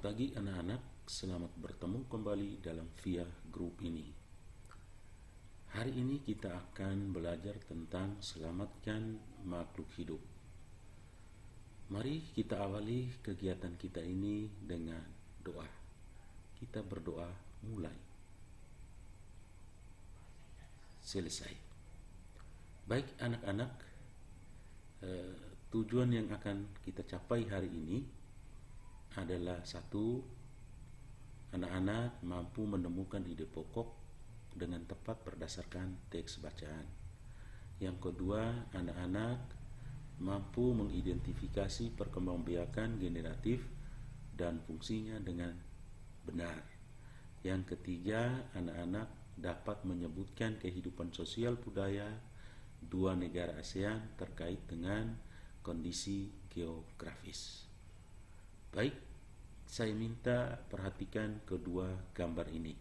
pagi anak-anak, selamat bertemu kembali dalam VIA Group ini. Hari ini kita akan belajar tentang selamatkan makhluk hidup. Mari kita awali kegiatan kita ini dengan doa. Kita berdoa mulai. Selesai. Baik anak-anak, tujuan yang akan kita capai hari ini adalah satu, anak-anak mampu menemukan ide pokok dengan tepat berdasarkan teks bacaan. Yang kedua, anak-anak mampu mengidentifikasi perkembangbiakan generatif dan fungsinya dengan benar. Yang ketiga, anak-anak dapat menyebutkan kehidupan sosial budaya dua negara ASEAN terkait dengan kondisi geografis. Baik, saya minta perhatikan kedua gambar ini.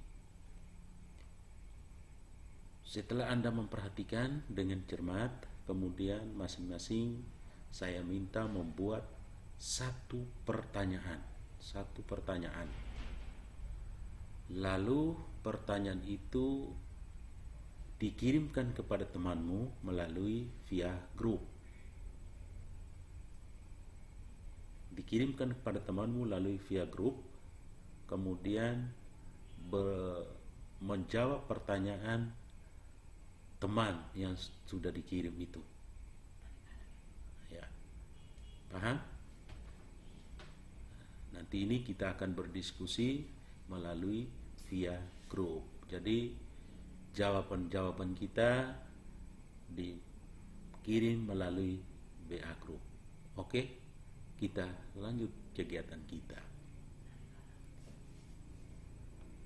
Setelah Anda memperhatikan dengan cermat, kemudian masing-masing saya minta membuat satu pertanyaan. Lalu pertanyaan itu dikirimkan kepada temanmu melalui VIA Group. Kemudian menjawab pertanyaan teman yang sudah dikirim itu. Ya, paham? Nanti ini kita akan berdiskusi melalui VIA Group. Jadi jawaban-jawaban kita dikirim melalui BA Group. Oke? Kita lanjut kegiatan kita.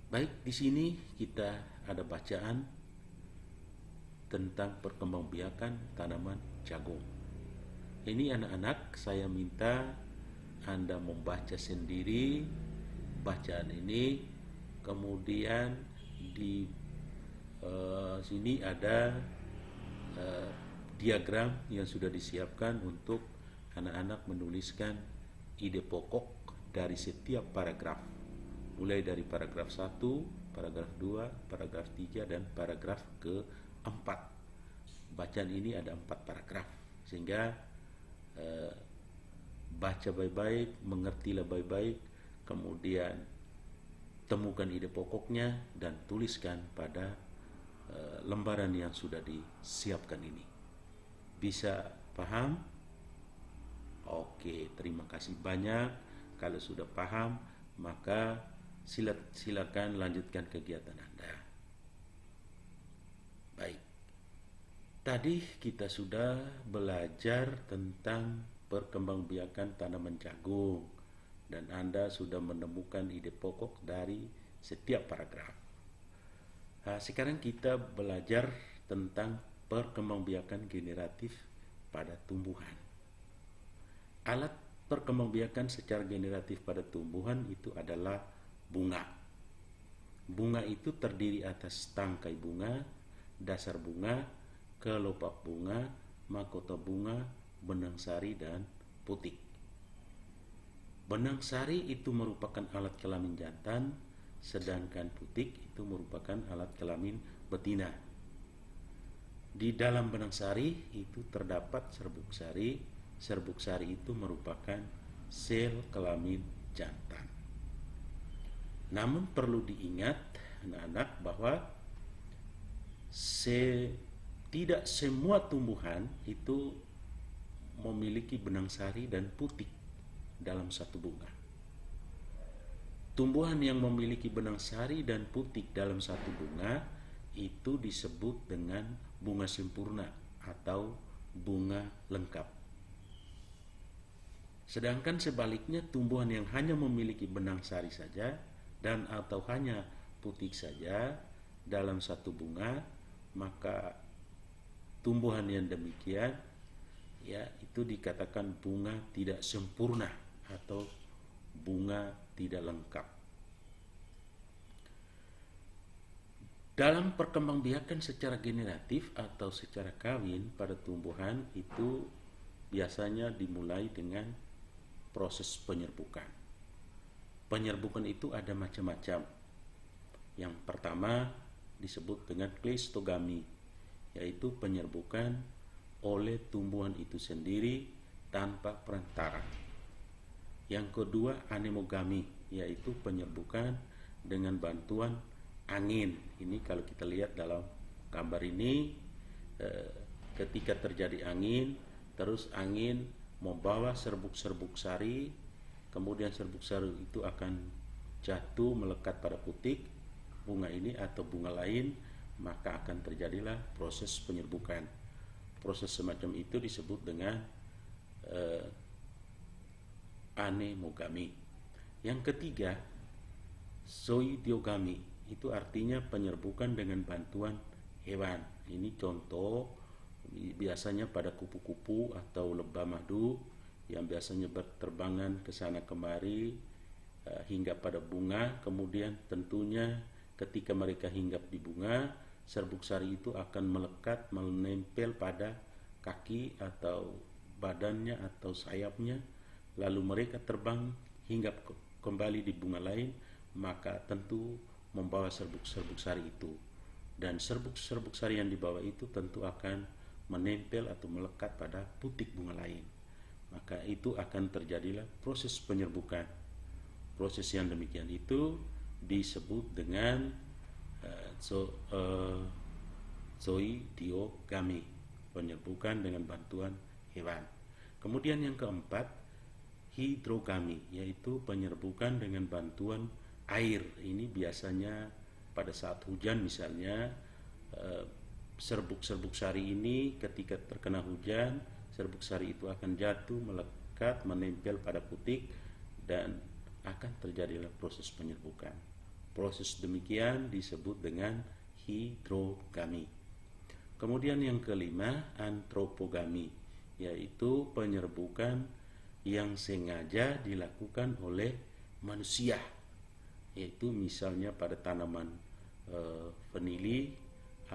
Baik, di sini kita ada bacaan tentang perkembangbiakan tanaman jagung. Ini anak-anak, saya minta Anda membaca sendiri bacaan ini. Kemudian di sini ada diagram yang sudah disiapkan untuk anak-anak menuliskan ide pokok dari setiap paragraf, mulai dari paragraf 1, paragraf 2, paragraf 3, dan paragraf ke-4. Bacaan ini ada 4 paragraf, sehingga baca baik-baik, mengertilah baik-baik, kemudian temukan ide pokoknya dan tuliskan pada lembaran yang sudah disiapkan ini. Bisa paham? Oke, terima kasih banyak. Kalau sudah paham, maka silakan lanjutkan kegiatan Anda. Baik. Tadi kita sudah belajar tentang perkembangbiakan tanaman jagung dan Anda sudah menemukan ide pokok dari setiap paragraf. Sekarang kita belajar tentang perkembangbiakan generatif pada tumbuhan. Alat perkembangbiakan secara generatif pada tumbuhan itu adalah bunga. Bunga itu terdiri atas tangkai bunga, dasar bunga, kelopak bunga, mahkota bunga, benang sari, dan putik. Benang sari itu merupakan alat kelamin jantan, sedangkan putik itu merupakan alat kelamin betina. Di dalam benang sari itu terdapat serbuk sari. Serbuk sari itu merupakan sel kelamin jantan. Namun perlu diingat anak-anak bahwa tidak semua tumbuhan itu memiliki benang sari dan putik dalam satu bunga. Tumbuhan yang memiliki benang sari dan putik dalam satu bunga itu disebut dengan bunga sempurna atau bunga lengkap. Sedangkan sebaliknya, tumbuhan yang hanya memiliki benang sari saja dan atau hanya putik saja dalam satu bunga, maka tumbuhan yang demikian itu dikatakan bunga tidak sempurna atau bunga tidak lengkap. Dalam perkembangbiakan secara generatif atau secara kawin pada tumbuhan itu biasanya dimulai dengan proses penyerbukan. Penyerbukan itu ada macam-macam. Yang pertama disebut dengan kleistogami, yaitu penyerbukan oleh tumbuhan itu sendiri tanpa perantara. Yang kedua anemogami, yaitu penyerbukan dengan bantuan angin. Ini kalau kita lihat dalam gambar ini, ketika terjadi angin, terus angin membawa serbuk-serbuk sari, kemudian serbuk sari itu akan jatuh melekat pada putik bunga ini atau bunga lain, maka akan terjadilah proses penyerbukan. Proses semacam itu disebut dengan anemogami. Yang ketiga, zoidiogami, itu artinya penyerbukan dengan bantuan hewan. Ini contoh biasanya pada kupu-kupu atau lebah madu yang biasanya berterbangan ke sana kemari hingga pada bunga. Kemudian tentunya ketika mereka hinggap di bunga, serbuk sari itu akan melekat, menempel pada kaki atau badannya atau sayapnya, lalu mereka terbang hinggap kembali di bunga lain, maka tentu membawa serbuk-serbuk sari itu, dan serbuk-serbuk sari yang dibawa itu tentu akan menempel atau melekat pada putik bunga lain, maka itu akan terjadilah proses penyerbukan. Proses yang demikian itu disebut dengan zoidiogami, penyerbukan dengan bantuan hewan. Kemudian yang keempat, hidrogami, yaitu penyerbukan dengan bantuan air. Ini biasanya pada saat hujan misalnya, serbuk-serbuk sari ini ketika terkena hujan, serbuk sari itu akan jatuh, melekat, menempel pada putik, dan akan terjadilah proses penyerbukan. Proses demikian disebut dengan hidrogami. Kemudian yang kelima, antropogami, yaitu penyerbukan yang sengaja dilakukan oleh manusia, yaitu misalnya pada tanaman vanili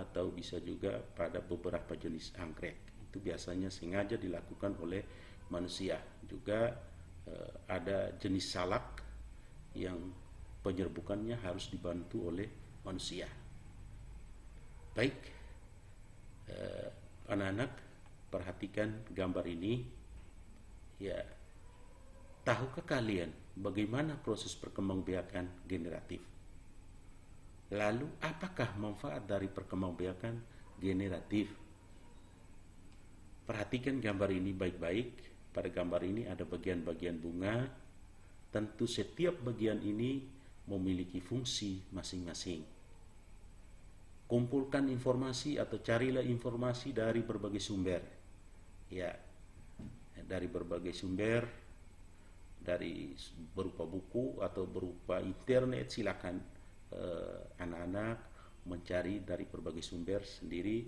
atau bisa juga pada beberapa jenis anggrek. Itu biasanya sengaja dilakukan oleh manusia. Juga ada jenis salak yang penyerbukannya harus dibantu oleh manusia. Baik, anak-anak, perhatikan gambar ini. Ya, tahukah kalian bagaimana proses perkembangbiakan generatif? Lalu apakah manfaat dari perkembangbiakan generatif? Perhatikan gambar ini baik-baik. Pada gambar ini ada bagian-bagian bunga. Tentu setiap bagian ini memiliki fungsi masing-masing. Kumpulkan informasi atau carilah informasi dari berbagai sumber. Ya, dari berbagai sumber, dari berupa buku atau berupa internet. Silakan anak-anak mencari dari berbagai sumber sendiri,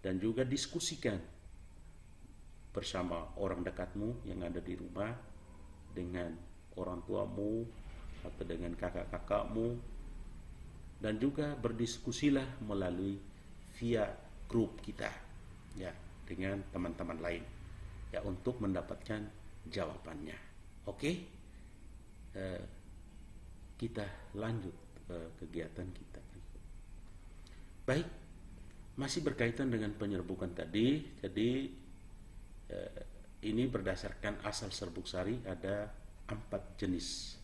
dan juga diskusikan bersama orang dekatmu yang ada di rumah, dengan orang tuamu atau dengan kakak-kakakmu, dan juga berdiskusilah melalui via grup kita, ya, dengan teman-teman lain, ya, untuk mendapatkan jawabannya. Oke, kita lanjut kegiatan kita. Baik, masih berkaitan dengan penyerbukan tadi. Jadi ini berdasarkan asal serbuk sari ada 4 jenis,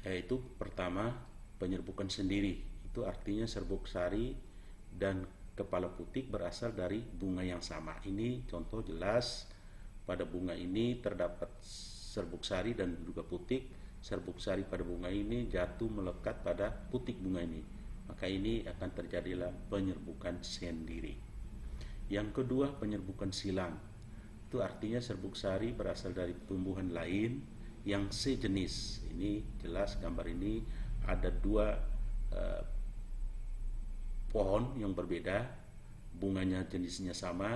yaitu pertama penyerbukan sendiri. Itu artinya serbuk sari dan kepala putik berasal dari bunga yang sama. Ini contoh jelas, pada bunga ini terdapat serbuk sari dan juga putik. Serbuk sari pada bunga ini jatuh melekat pada putik bunga ini, maka ini akan terjadilah penyerbukan sendiri. Yang kedua, penyerbukan silang. Itu artinya serbuk sari berasal dari tumbuhan lain yang sejenis. Ini jelas gambar ini ada 2 pohon yang berbeda, bunganya jenisnya sama,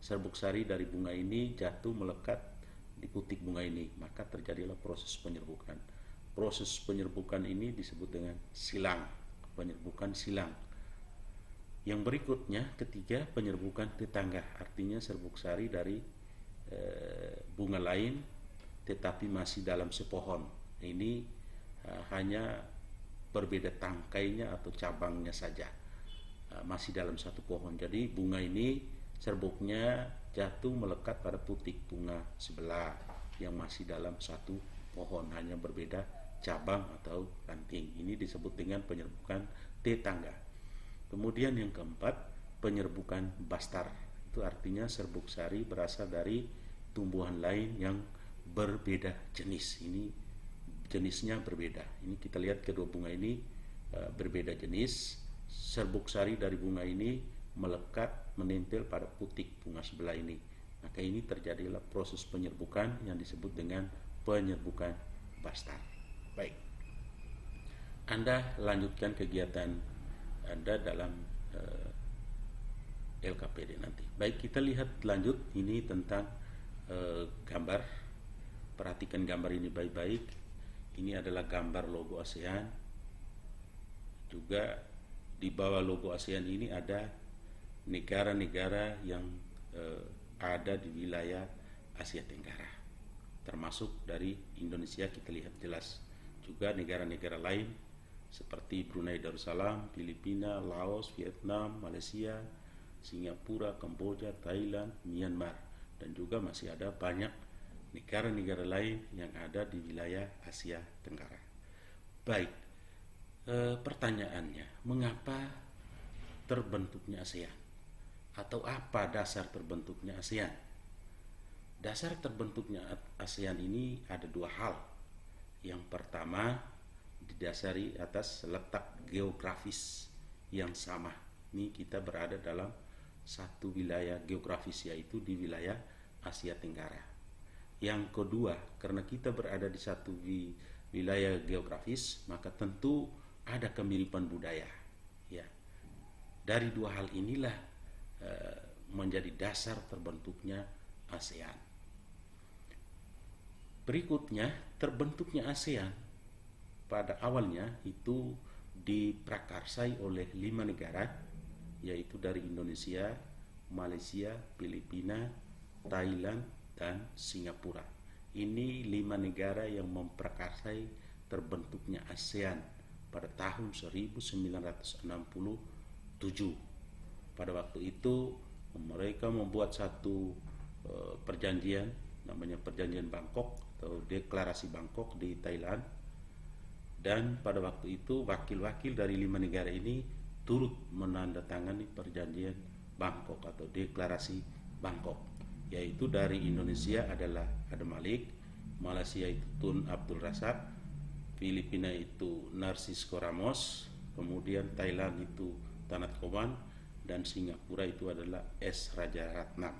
serbuk sari dari bunga ini jatuh melekat di putik bunga ini, maka terjadilah proses penyerbukan. Proses penyerbukan ini disebut dengan silang, penyerbukan silang. Yang berikutnya, ketiga, penyerbukan tetangga, artinya serbuk sari dari bunga lain tetapi masih dalam sepohon. Ini hanya berbeda tangkainya atau cabangnya saja, masih dalam satu pohon. Jadi bunga ini serbuknya jatuh melekat pada putik bunga sebelah yang masih dalam satu pohon, hanya berbeda cabang atau ranting. Ini disebut dengan penyerbukan tetangga. Kemudian yang keempat, penyerbukan bastar. Itu artinya serbuk sari berasal dari tumbuhan lain yang berbeda jenis. Ini jenisnya berbeda. Ini kita lihat kedua bunga ini berbeda jenis. Serbuk sari dari bunga ini melekat menempel pada putik bunga sebelah ini. Maka ini terjadilah proses penyerbukan yang disebut dengan penyerbukan bastar. Baik, Anda lanjutkan kegiatan Anda dalam LKPD nanti. Baik, kita lihat lanjut. Ini tentang gambar. Perhatikan gambar ini baik-baik. Ini adalah gambar logo ASEAN. Juga di bawah logo ASEAN ini ada negara-negara yang ada di wilayah Asia Tenggara, termasuk dari Indonesia. Kita lihat jelas juga negara-negara lain seperti Brunei Darussalam, Filipina, Laos, Vietnam, Malaysia, Singapura, Kamboja, Thailand, Myanmar, dan juga masih ada banyak negara-negara lain yang ada di wilayah Asia Tenggara. Baik, pertanyaannya, mengapa terbentuknya ASEAN? Atau apa dasar terbentuknya ASEAN? Dasar terbentuknya ASEAN ini ada dua hal. Yang pertama, didasari atas letak geografis yang sama. Ini kita berada dalam satu wilayah geografis, yaitu di wilayah Asia Tenggara. Yang kedua, karena kita berada di satu wilayah geografis, maka tentu ada kemiripan budaya. Ya, dari dua hal inilah menjadi dasar terbentuknya ASEAN. Berikutnya, terbentuknya ASEAN pada awalnya itu diprakarsai oleh 5 negara, yaitu dari Indonesia, Malaysia, Filipina, Thailand, dan Singapura. Ini 5 negara yang memprakarsai terbentuknya ASEAN pada tahun 1967. Pada waktu itu mereka membuat satu perjanjian, namanya Perjanjian Bangkok atau Deklarasi Bangkok di Thailand. Dan pada waktu itu wakil-wakil dari 5 negara ini turut menandatangani Perjanjian Bangkok atau Deklarasi Bangkok, yaitu dari Indonesia adalah Adam Malik, Malaysia itu Tun Abdul Razak, Filipina itu Narcisco Ramos, kemudian Thailand itu Tanat Koman, dan Singapura itu adalah S. Rajaratnam.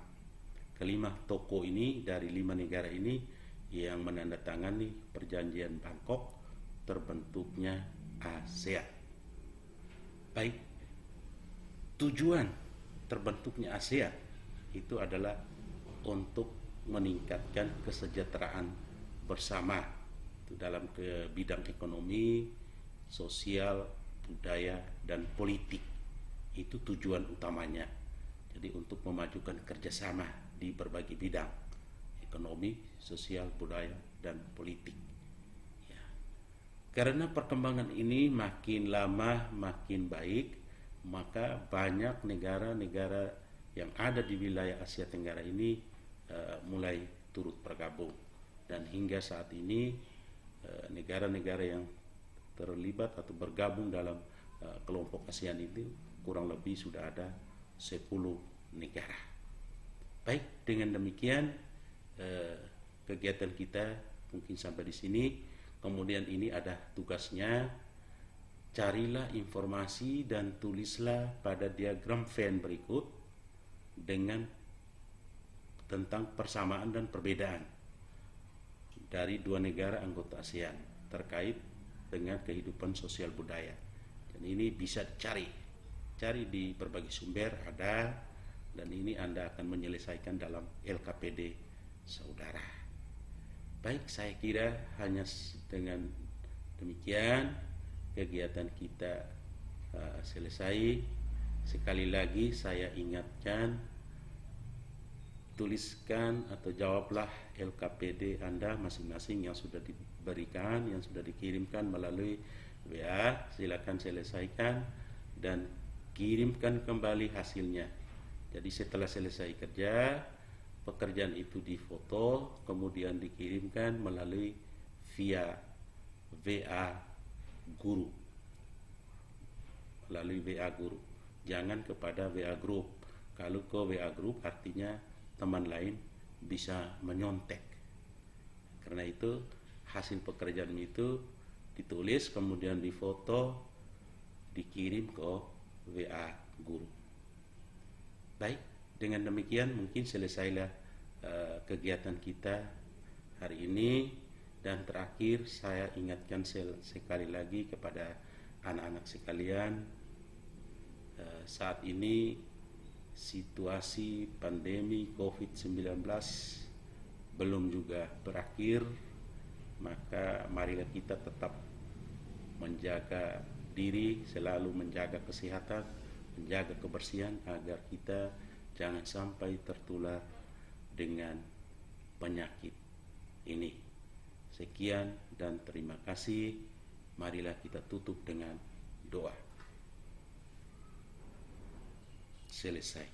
Kelima tokoh ini dari 5 negara ini yang menandatangani Perjanjian Bangkok, terbentuknya ASEAN. Baik, tujuan terbentuknya ASEAN itu adalah untuk meningkatkan kesejahteraan bersama itu dalam bidang ekonomi, sosial, budaya, dan politik. Itu tujuan utamanya. Jadi untuk memajukan kerjasama di berbagai bidang ekonomi, sosial, budaya, dan politik. Ya. Karena perkembangan ini makin lama makin baik, maka banyak negara-negara yang ada di wilayah Asia Tenggara ini mulai turut bergabung. Dan hingga saat ini negara-negara yang terlibat atau bergabung dalam kelompok ASEAN itu kurang lebih sudah ada 10 negara. Baik, dengan demikian kegiatan kita mungkin sampai di sini. Kemudian ini ada tugasnya, carilah informasi dan tulislah pada diagram Venn berikut dengan tentang persamaan dan perbedaan dari 2 negara anggota ASEAN terkait dengan kehidupan sosial budaya. Dan ini bisa dicari di berbagai sumber ada, dan ini Anda akan menyelesaikan dalam LKPD saudara. Baik, saya kira hanya dengan demikian kegiatan kita selesai. Sekali lagi saya ingatkan, tuliskan atau jawablah LKPD Anda masing-masing yang sudah diberikan, yang sudah dikirimkan melalui WA. Silakan selesaikan dan kirimkan kembali hasilnya. Jadi setelah selesai kerja, pekerjaan itu difoto, kemudian dikirimkan melalui via WA guru. Melalui WA guru. Jangan kepada WA group. Kalau ke WA group artinya teman lain bisa menyontek. Karena itu hasil pekerjaan itu ditulis, kemudian difoto, dikirim ke WA guru. Baik, dengan demikian mungkin selesailah kegiatan kita hari ini. Dan terakhir saya ingatkan sekali lagi kepada anak-anak sekalian, saat ini situasi pandemi COVID-19 belum juga berakhir, maka marilah kita tetap menjaga diri, selalu menjaga kesehatan, menjaga kebersihan agar kita jangan sampai tertular dengan penyakit ini. Sekian dan terima kasih. Marilah kita tutup dengan doa. Selesai.